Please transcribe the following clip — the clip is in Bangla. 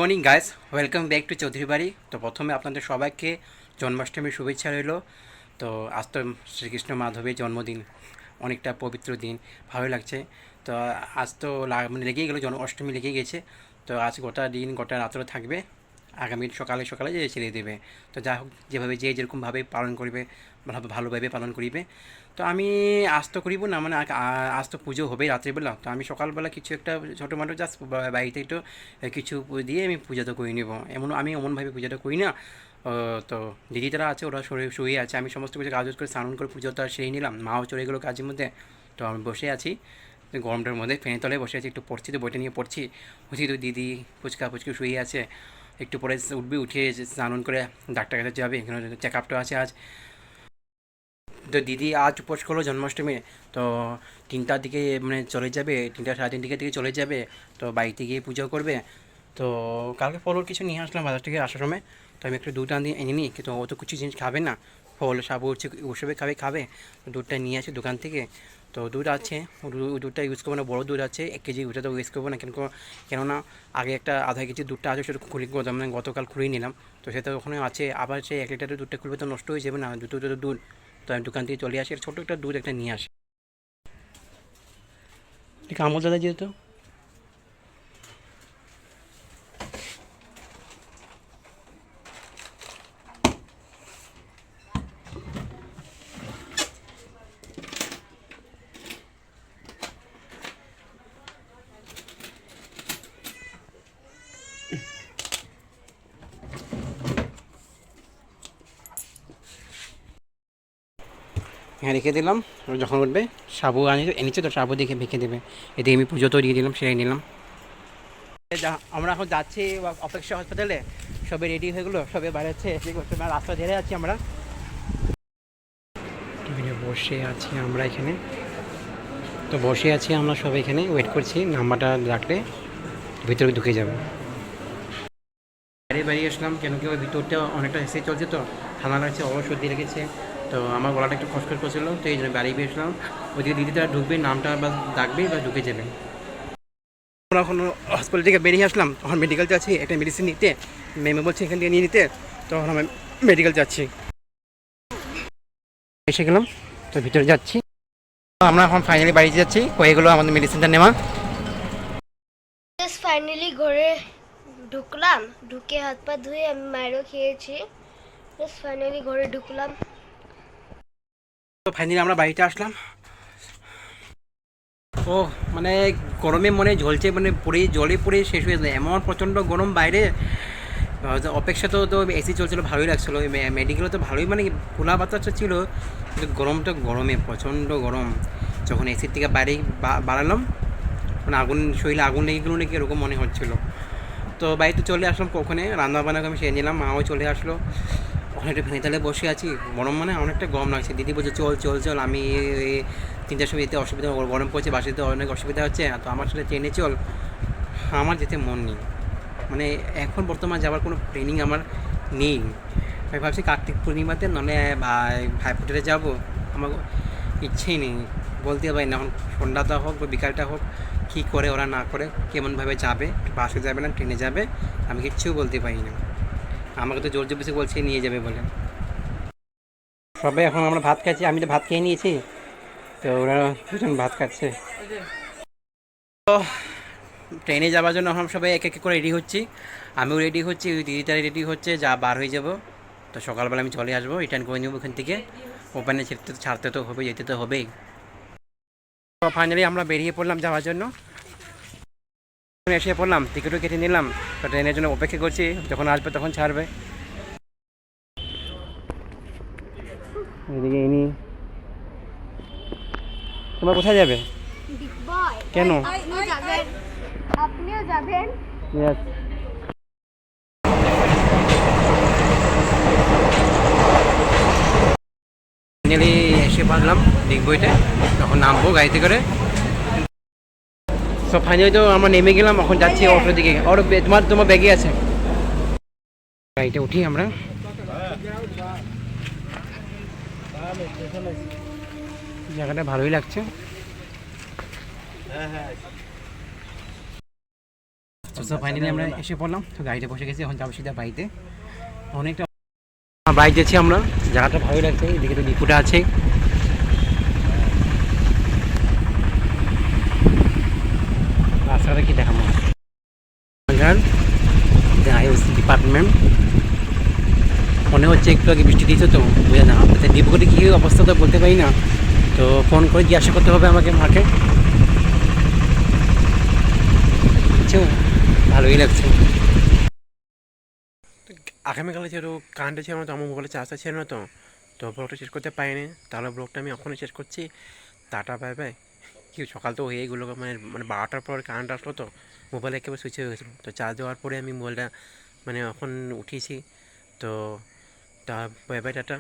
Morning guys, welcome back to Chowdhury বাড়ি। তো প্রথমে আপনাদের সবাইকে জন্মাষ্টমীর শুভেচ্ছা রইল। তো আজ তো শ্রীকৃষ্ণ মাধবের জন্মদিন, অনেকটা পবিত্র দিন, ভালোই লাগছে। তো আজ তো মানে লেগেই গেলো, জন্মাষ্টমী লেগেই গেছে। তো আজ গোটা দিন গোটা রাত্র থাকবে, আগামী সকালে সকালে যে ছেড়ে দেবে। তো যা হোক, যেভাবে যে যেরকমভাবে পালন করবে, ভালোভাবে পালন করিবে। তো আমি আজ তো করিব না, মানে আজ তো পুজো হবেই রাত্রিবেলা। তো আমি সকালবেলা কিছু একটা ছোটোমাটো জাস্ট বাড়িতে একটু কিছু দিয়ে আমি পূজাটা করে নেব। আমি এমনভাবে পূজাটা করি না। তো দিদি তারা আছে, ওরা শুয়ে আছে, আমি সমস্ত কিছু কাজ করে স্নান করে পুজোটা সেরে নিলাম। মাও চলে গেলো কাজের মধ্যে। তো আমি বসে আছি গরমটার মধ্যে, ফ্যানের তলায় বসে আছি, একটু পড়ছি, তো বইটা নিয়ে পড়ছি। বুঝি তো দিদি পুচকি শুয়ে আছে, একটু পরে উঠবি, উঠে স্নান করে ডাক্তার কাছে যাবে, এখানে চেক আপটা আছে আজ। তো দিদি আজ উপোস করলো জন্মাষ্টমী। তো 3টার দিকে মানে চলে যাবে, 3টা সাড়ে 3টির দিকে চলে যাবে। তো বাড়িতে গিয়ে পুজো করবে। তো কালকে ফল কিছু নিয়ে আসলাম বাজার থেকে আসার সময়। তো আমি একটু দুধ আনি এনে নিই, কিন্তু অত কিছু জিনিস খাবে না, ফল সাবু হচ্ছে ওসবে খাবে। তো দুধটা নিয়ে আসি দোকান থেকে। তো দুধ আছে, দুধটা ইউজ করবো না, বড়ো দুধ আছে 1 কেজি, ওটা তো ইউজ করবো না। কেননা আগে একটা আধা কেজি দুধটা আছে, সেটা মানে গতকাল খুঁড়িয়ে নিলাম। তো সেটা ওখানে আছে, আবার সেই 1 লিটারের দুধটা খুলবে তো নষ্ট হয়ে যাবে না, দুটো দুধ। তো আমি দোকান থেকে চলে আসি, ছোটো একটা দুধ একটা নিয়ে আসি। ঠিক আমল দাদা যেহেতু হ্যাঁ রেখে দিলাম। যখন উঠবে সাবু এনেছে, তো সাবু দেখে ভেঙে দেবে। এতে আমি পুজো তো দিয়ে দিলাম, সেরে নিলাম। আমরা এখন যাচ্ছি অপেক্ষা হাসপাতালে, সবে রেডি হয়ে গেলো, সবে বেড়াচ্ছে, রাস্তা ধরে আছি আমরা। বসে আছি আমরা এখানে, তো বসে আছি আমরা সবাই এখানে, ওয়েট করছি নাম্বারটা রাখলে ভিতরে ঢুকে যাবো। বাইরে বেরিয়ে আসলাম, কেন কি ওই ভিতরটা অনেকটা এসে চলছে, তো ঠান্ডা লাগছে, সর্দি লেগেছে। তো আমার গলাটা একটু খসখস করছিল, তো এই জন্য বাড়ি বেরিয়েছিলাম। ওইদিকে দিদি তারা ঢুকবে, নামটা বা ডাকবে বা ঢুকে যাবে। আমরা এখন হসপিটাল থেকে বেরিয়ে আসলাম, তখন মেডিকেল যাচ্ছি একটা মেডিসিন নিতে, মেমে বলছে এখান থেকে নিয়ে নিতে। তখন আমি মেডিকেল যাচ্ছি, এসে গেলাম, তো ভিতরে যাচ্ছি। আমরা এখন ফাইনালি বাড়িতে যাচ্ছি, হয়ে গেলো আমাদের মেডিসিনটা নেওয়া। ফাইনালি ঘরে ঢুকলাম, ঢুকে হাত পা ধুয়ে আমি মায়েরও খেয়েছি। ফাইনালি ঘরে ঢুকলাম। তো ফাইনালি আমরা বাড়িতে আসলাম। ও মানে গরমে মনে ঝলছে, মানে জলে পড়ে শেষ হয়ে যায়, এমন প্রচণ্ড গরম বাইরে। অপেক্ষা তো এসি চলছিল, ভালোই লাগছিলো। মেডিকেলে তো ভালোই, মানে খোলা বাতাসটা ছিল, কিন্তু গরমটা গরমে প্রচণ্ড গরম। যখন এসির থেকে বাইরে বাড়ালাম, মানে শরীরে আগুন লেগে গেলো নাকি এরকম মনে হচ্ছিলো। তো বাড়িতে চলে আসলাম, কখনে রান্নাবান্না আমি সেরে নিলাম, মাও চলে আসলো। ওখানে একটু ভেতরে বসে আছি, গরম মানে অনেকটা গরম লাগছে। দিদি বলছে চল, আমি 3টার সময় যেতে অসুবিধা, গরম পড়ছে, বাসে অনেক অসুবিধা হচ্ছে, তো আমার সাথে ট্রেনে চল। আমার যেতে মন নেই, মানে এখন বর্তমান যাওয়ার কোনো প্ল্যানিং আমার নেই। আমি ভাবছি কার্তিক পূর্ণিমাতে, নাহলে ভাইফোঁটাতে যাবো। আমার ইচ্ছেই নেই, বলতে পারি না এখন, সন্ধ্যাটা হোক বা বিকালটা হোক, কী করে ওরা না করে, কেমনভাবে যাবে, বাসে যাবে না ট্রেনে যাবে, আমি কিচ্ছু বলতে পারি না। আমাকে তো জোর জবরদস্তি বলছে নিয়ে যাবে বলে। সবাই এখন আমরা ভাত খাচ্ছি, আমি তো ভাত খেয়ে নিয়েছি, তো ওরা দুজন ভাত খাচ্ছে। তো ট্রেনে যাওয়ার জন্য এখন সবাই এক এক করে রেডি হচ্ছি, আমিও রেডি হচ্ছি, ওই দিদিটাই রেডি হচ্ছে, যা বার হয়ে যাব। তো সকালবেলা আমি চলে আসবো, রিটার্ন করে নেবো ওখান থেকে। ওখানে ছাড়তে তো হবে, যেতে তো হবেই। তো ফাইনালি আমরা বেরিয়ে পড়লাম যাওয়ার জন্য, এসে পড়লাম, টিকিটও কেটে নিলাম। তো ট্রেনের জন্য অপেক্ষা করছি, যখন আসবে তখন ছাড়বে। এদিকে ইনি, তোমরা কোথায় যাবে? কেন? আপনিও যাবেন? Yes. ফাইনালি এসে পারলাম দিগবইতে, তখন নামবো গাড়িতে করে। তো ফাইনালি তো আমরা নেমে গেলাম, এখন যাচ্ছি অটোর দিকে। আর তোমার ব্যাগে আছে, গাড়িতে উঠি আমরা। জায়গাটা ভালোই লাগছে। তো সো ফাইনালি আমরা এসে পড়লাম, তো গাড়িতে বসে গেছি, এখন যাবো সিধা বাড়িতে। অনেকটা বাইক যাচ্ছি আমরা, জায়গাটা ভালোই লাগছে, এদিকে তো ডিপুটা আছে। রাস্তাটা কি দেখাবো আইওসি ডিপার্টমেন্ট, মনে হচ্ছে একটু আগে বৃষ্টি দিয়েছে তো বুঝে না, ডিপুটি কী অবস্থা তো বলতে পারি না, তো ফোন করে জিজ্ঞাসা করতে হবে আমাকে মাকে। বুঝছো, ভালোই লাগছে। আগামীকালে যেহেতু কারেন্টে ছিল না, তো আমার মোবাইলে চার্জটা ছিল না, তো ব্লগটা শেষ করতে পারিনি, তাহলে ব্লগটা আমি এখনই শেষ করছি। Tata bye bye. কি সকাল তো হয়ে গেলো, মানে মানে 12টার পর কারেন্ট আসলো, তো মোবাইল একেবারে সুইচ হয়ে গেছিলো, তো চার্জ দেওয়ার পরে আমি মোবাইলটা মানে এখন উঠিয়েছি। তো তা বাই বাই, টাটা।